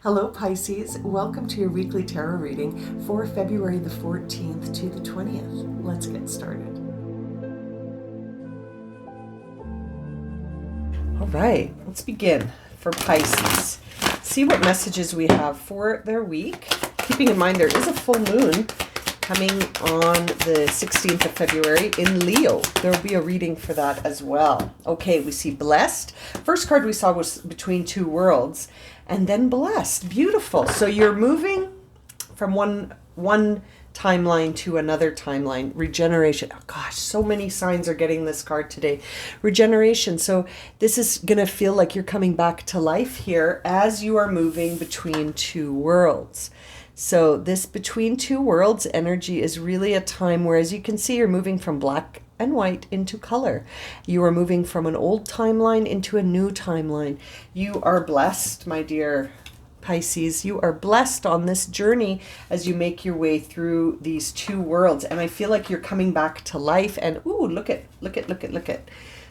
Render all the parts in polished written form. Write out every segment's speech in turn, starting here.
Hello Pisces, welcome to your weekly tarot reading for February the 14th to the 20th. Let's get started. All right, let's begin for Pisces. See what messages we have for their week. Keeping in mind there is a full moon coming on the 16th of February in Leo. There will be a reading for that as well. Okay, we see blessed. First card we saw was between two worlds. And then blessed. Beautiful. So you're moving from one timeline to another timeline. Regeneration. Oh gosh, so many signs are getting this card today. Regeneration. So this is going to feel like you're coming back to life here as you are moving between two worlds. So this between two worlds energy is really a time where, as you can see, you're moving from black and white into color. You are moving from an old timeline into a new timeline. You are blessed, my dear Pisces. You are blessed on this journey as you make your way through these two worlds. And I feel like you're coming back to life. And ooh, look at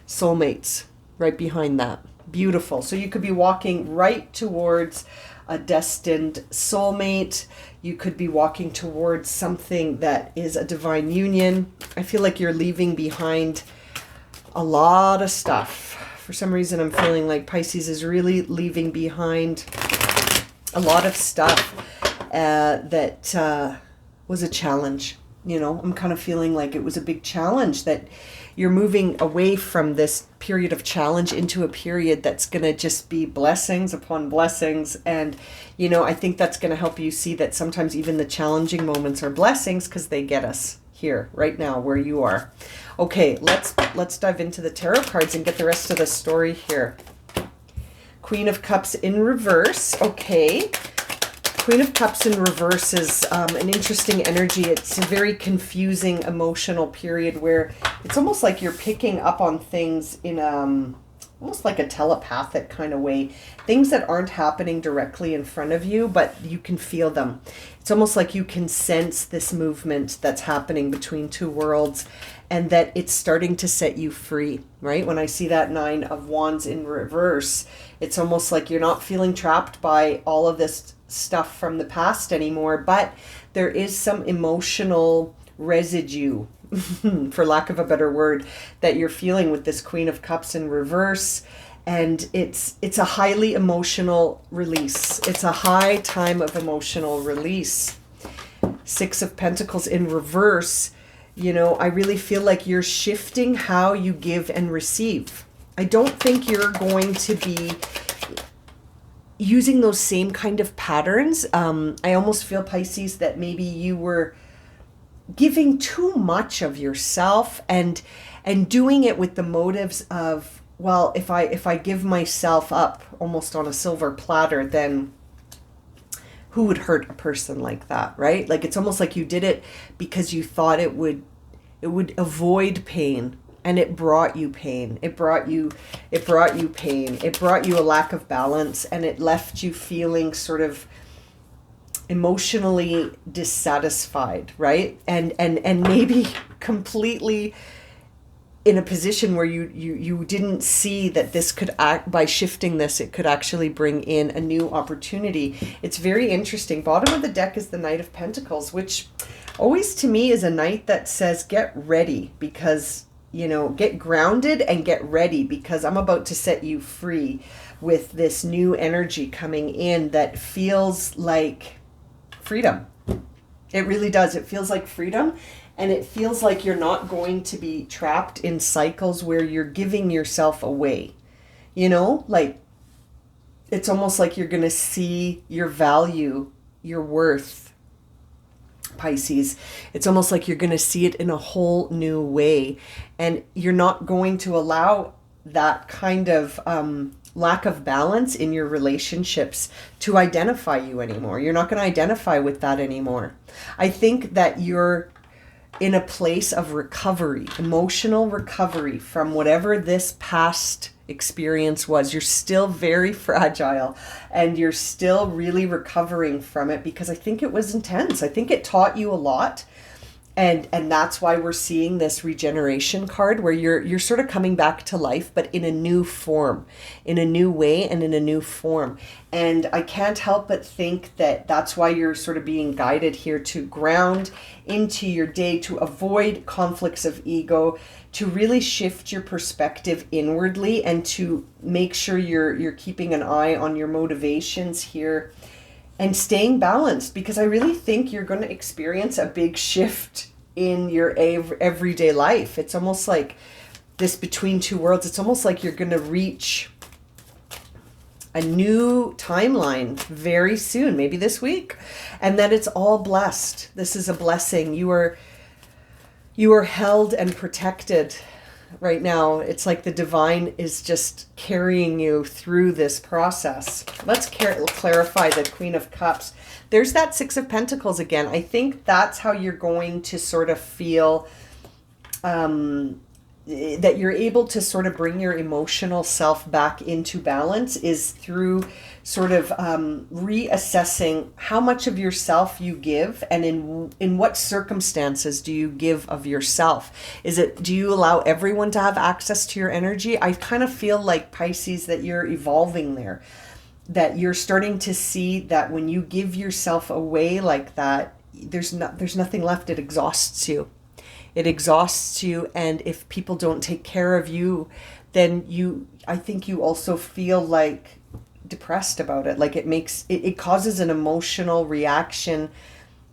soulmates right behind that. Beautiful. So you could be walking right towards a destined soulmate. You could be walking towards something that is a divine union. I feel like you're leaving behind a lot of stuff. For some reason, I'm feeling like Pisces is really leaving behind a lot of stuff that was a challenge. You know, I'm kind of feeling like it was a big challenge, that you're moving away from this period of challenge into a period that's going to just be blessings upon blessings. And, you know, I think that's going to help you see that sometimes even the challenging moments are blessings because they get us here right now where you are. Okay, let's dive into the tarot cards and get the rest of the story here. Queen of Cups in reverse. Okay. Queen of Cups in reverse is an interesting energy. It's a very confusing emotional period where it's almost like you're picking up on things in almost like a telepathic kind of way. Things that aren't happening directly in front of you, but you can feel them. It's almost like you can sense this movement that's happening between two worlds and that it's starting to set you free, right? When I see that Nine of Wands in reverse, it's almost like you're not feeling trapped by all of this stuff from the past anymore, but there is some emotional residue, for lack of a better word, that you're feeling with this Queen of Cups in reverse. And it's a highly emotional release. It's a high time of emotional release. Six of Pentacles in reverse. You know, I really feel like you're shifting how you give and receive. I don't think you're going to be using those same kind of patterns. I almost feel, Pisces, that maybe you were giving too much of yourself and doing it with the motives of, well, if I give myself up almost on a silver platter, then who would hurt a person like that, right? Like it's almost like you did it because you thought it would avoid pain. And it brought you pain. It brought you pain. It brought you a lack of balance, and it left you feeling sort of emotionally dissatisfied, right? And maybe completely in a position where you didn't see that this could act, by shifting this, it could actually bring in a new opportunity. It's very interesting. Bottom of the deck is the Knight of Pentacles, which always to me is a knight that says get ready, because you know, get grounded and get ready, because I'm about to set you free with this new energy coming in that feels like freedom. It really does. It feels like freedom, and it feels like you're not going to be trapped in cycles where you're giving yourself away. You know, like it's almost like you're going to see your value, your worth, Pisces. It's almost like you're going to see it in a whole new way, and you're not going to allow that kind of lack of balance in your relationships to identify you anymore. You're not going to identify with that anymore. I think that you're in a place of recovery, emotional recovery from whatever this past experience was. You're still very fragile and you're still really recovering from it, because I think it was intense. I think it taught you a lot. And that's why we're seeing this regeneration card where you're sort of coming back to life, but in a new form, in a new way, and in a new form. And I can't help but think that that's why you're sort of being guided here to ground into your day, to avoid conflicts of ego, to really shift your perspective inwardly, and to make sure you're keeping an eye on your motivations here and staying balanced, because I really think you're going to experience a big shift in your everyday life. It's almost like this between two worlds. It's almost like you're going to reach a new timeline very soon, maybe this week, and that it's all blessed. This is a blessing. You are held and protected right now. It's like the divine is just carrying you through this process. Let's clarify the Queen of Cups. There's that Six of Pentacles again. I think that's how you're going to sort of feel that you're able to sort of bring your emotional self back into balance, is through sort of reassessing how much of yourself you give, and in what circumstances do you give of yourself. Do you allow everyone to have access to your energy? I kind of feel like, Pisces, that you're evolving there, that you're starting to see that when you give yourself away like that, there's nothing left. It exhausts you. It exhausts you, and if people don't take care of you, then I think you also feel like depressed about it. Like it causes an emotional reaction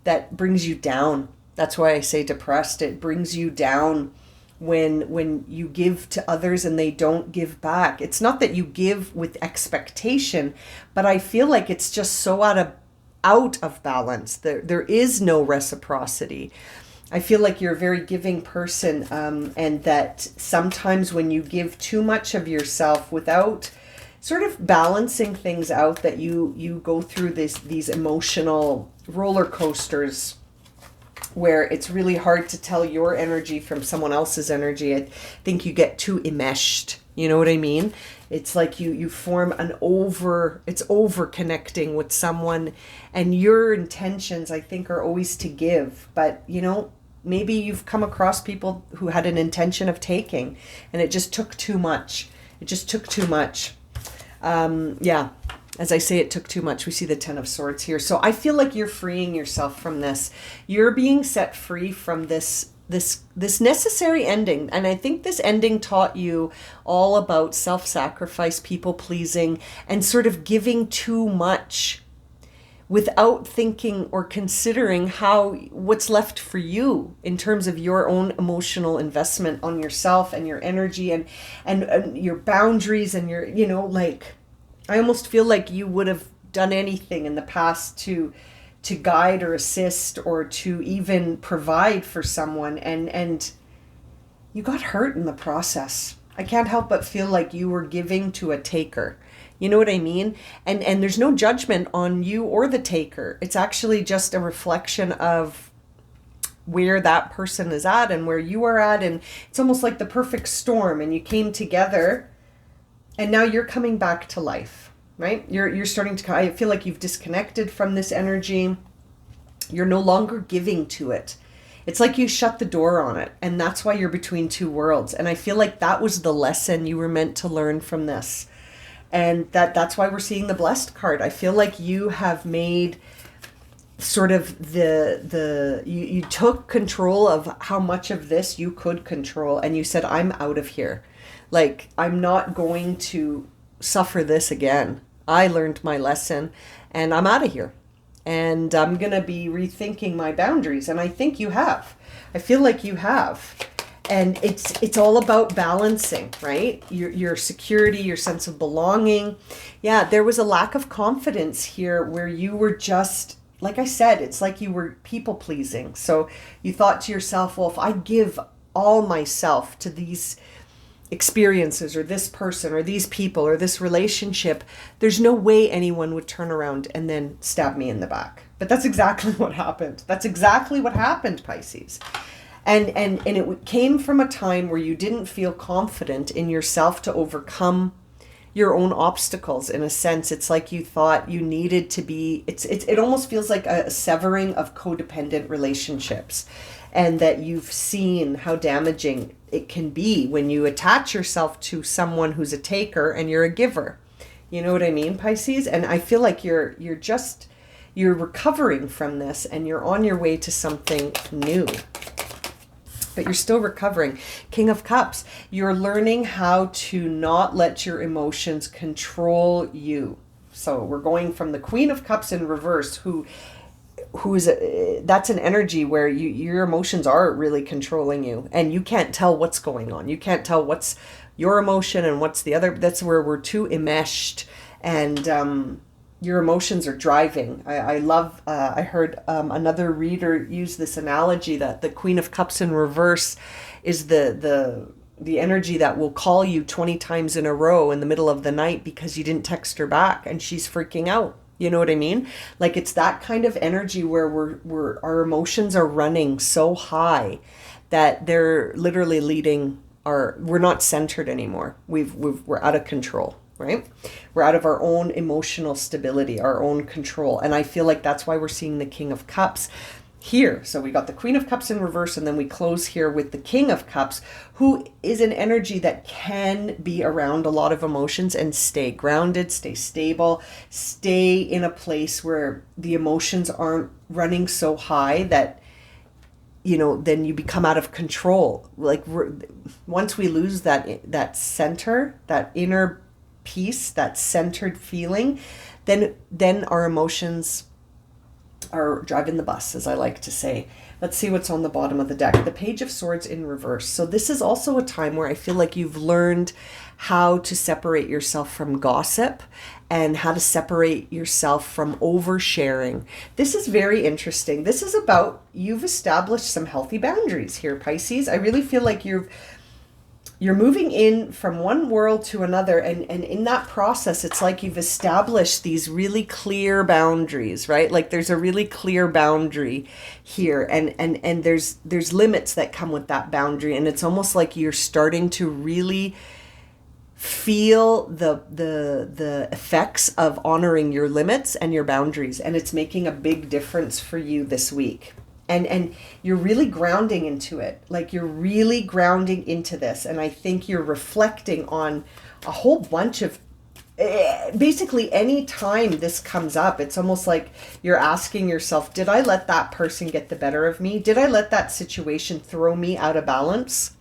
that brings you down. That's why I say depressed. It brings you down when you give to others and they don't give back. It's not that you give with expectation, but I feel like it's just so out of balance. There is no reciprocity. I feel like you're a very giving person, and that sometimes when you give too much of yourself without sort of balancing things out, that you go through these emotional roller coasters where it's really hard to tell your energy from someone else's energy. I think you get too enmeshed. You know what I mean? It's like you form it's over connecting with someone, and your intentions, I think, are always to give. But, maybe you've come across people who had an intention of taking, and it just took too much. Yeah, as I say, it took too much. We see the Ten of Swords here. So I feel like you're freeing yourself from this. You're being set free from this necessary ending. And I think this ending taught you all about self-sacrifice, people-pleasing, and sort of giving too much without thinking or considering what's left for you in terms of your own emotional investment on yourself and your energy and your boundaries and your, I almost feel like you would have done anything in the past to guide or assist or to even provide for someone, and you got hurt in the process. I can't help but feel like you were giving to a taker. You know what I mean? And there's no judgment on you or the taker. It's actually just a reflection of where that person is at and where you are at. And it's almost like the perfect storm, and you came together, and now you're coming back to life, right? You're starting to, I feel like you've disconnected from this energy. You're no longer giving to it. It's like you shut the door on it, and that's why you're between two worlds. And I feel like that was the lesson you were meant to learn from this. And that's why we're seeing the Blessed card. I feel like you have made sort of you took control of how much of this you could control, and you said, I'm out of here. Like, I'm not going to suffer this again. I learned my lesson, and I'm out of here. And I'm going to be rethinking my boundaries. And I think you have. I feel like you have. And it's all about balancing, right? Your security, your sense of belonging. Yeah, there was a lack of confidence here where you were just, like I said, it's like you were people pleasing. So you thought to yourself, well, if I give all myself to these experiences or this person or these people or this relationship, there's no way anyone would turn around and then stab me in the back. But that's exactly what happened. That's exactly what happened, Pisces. And it came from a time where you didn't feel confident in yourself to overcome your own obstacles. In a sense, it's like you thought you needed to be, it almost feels like a severing of codependent relationships. and that you've seen how damaging it can be when you attach yourself to someone who's a taker and you're a giver. You know what I mean, Pisces? And I feel like you're recovering from this, and you're on your way to something new. But you're still recovering. King of Cups, you're learning how to not let your emotions control you. So we're going from the Queen of Cups in reverse, that's an energy where your emotions are really controlling you, and you can't tell what's going on. You can't tell what's your emotion and what's the other. That's where we're too enmeshed, and your emotions are driving. I love, I heard another reader use this analogy that the Queen of Cups in reverse is the energy that will call you 20 times in a row in the middle of the night because you didn't text her back and she's freaking out. You know what I mean? Like, it's that kind of energy where our emotions are running so high that they're literally we're not centered anymore. We're out of control. Right? We're out of our own emotional stability, our own control. And I feel like that's why we're seeing the King of Cups here. So we got the Queen of Cups in reverse, and then we close here with the King of Cups, who is an energy that can be around a lot of emotions and stay grounded, stay stable, stay in a place where the emotions aren't running so high that, then you become out of control. Like, once we lose that center, that inner peace, that centered feeling, then our emotions are driving the bus, as I like to say. Let's see what's on the bottom of the deck. The Page of Swords in reverse. So this is also a time where I feel like you've learned how to separate yourself from gossip and how to separate yourself from oversharing. This is very interesting. This is about, you've established some healthy boundaries here, Pisces. I really feel like you're moving in from one world to another, and in that process, it's like you've established these really clear boundaries, right? Like, there's a really clear boundary here, and there's limits that come with that boundary, and it's almost like you're starting to really feel the effects of honoring your limits and your boundaries, and it's making a big difference for you this week. And you're really grounding into it. Like, you're really grounding into this. And I think you're reflecting on a whole bunch of, basically any time this comes up, it's almost like you're asking yourself, did I let that person get the better of me? Did I let that situation throw me out of balance?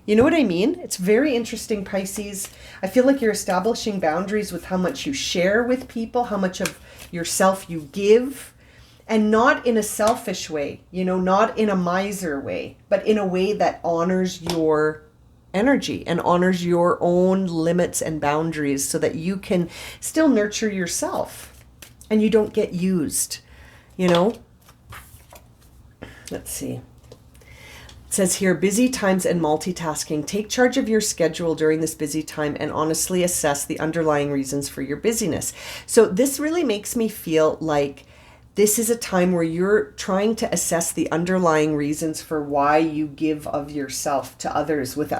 You know what I mean? It's very interesting, Pisces. I feel like you're establishing boundaries with how much you share with people, how much of yourself you give. And not in a selfish way, not in a miser way, but in a way that honors your energy and honors your own limits and boundaries so that you can still nurture yourself and you don't get used, Let's see. It says here, busy times and multitasking. Take charge of your schedule during this busy time and honestly assess the underlying reasons for your busyness. So this really makes me feel like this is a time where you're trying to assess the underlying reasons for why you give of yourself to others with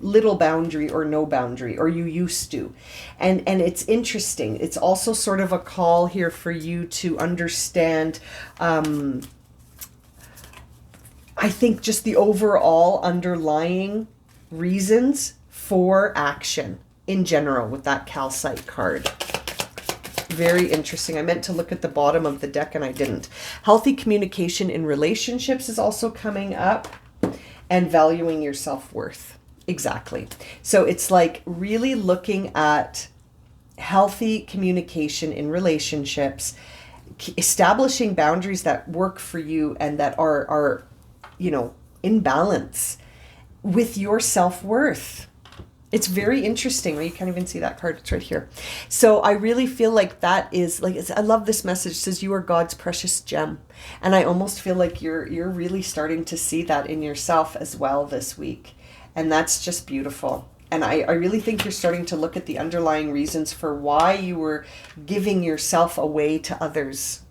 little boundary or no boundary, or you used to. And it's interesting. It's also sort of a call here for you to understand, I think, just the overall underlying reasons for action in general with that calcite card. Very interesting. I meant to look at the bottom of the deck and I didn't. Healthy communication in relationships is also coming up, and valuing your self-worth. Exactly. So it's like really looking at healthy communication in relationships, establishing boundaries that work for you and that are in balance with your self-worth. It's very interesting. Well, you can't even see that card. It's right here. So I really feel like that is like, I love this message. It says you are God's precious gem. And I almost feel like you're really starting to see that in yourself as well this week. And that's just beautiful. And I really think you're starting to look at the underlying reasons for why you were giving yourself away to others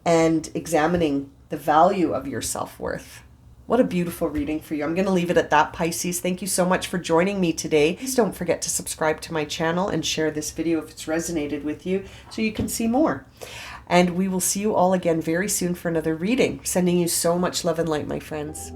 and examining the value of your self-worth. What a beautiful reading for you. I'm going to leave it at that, Pisces. Thank you so much for joining me today. Please don't forget to subscribe to my channel and share this video if it's resonated with you so you can see more. And we will see you all again very soon for another reading. Sending you so much love and light, my friends.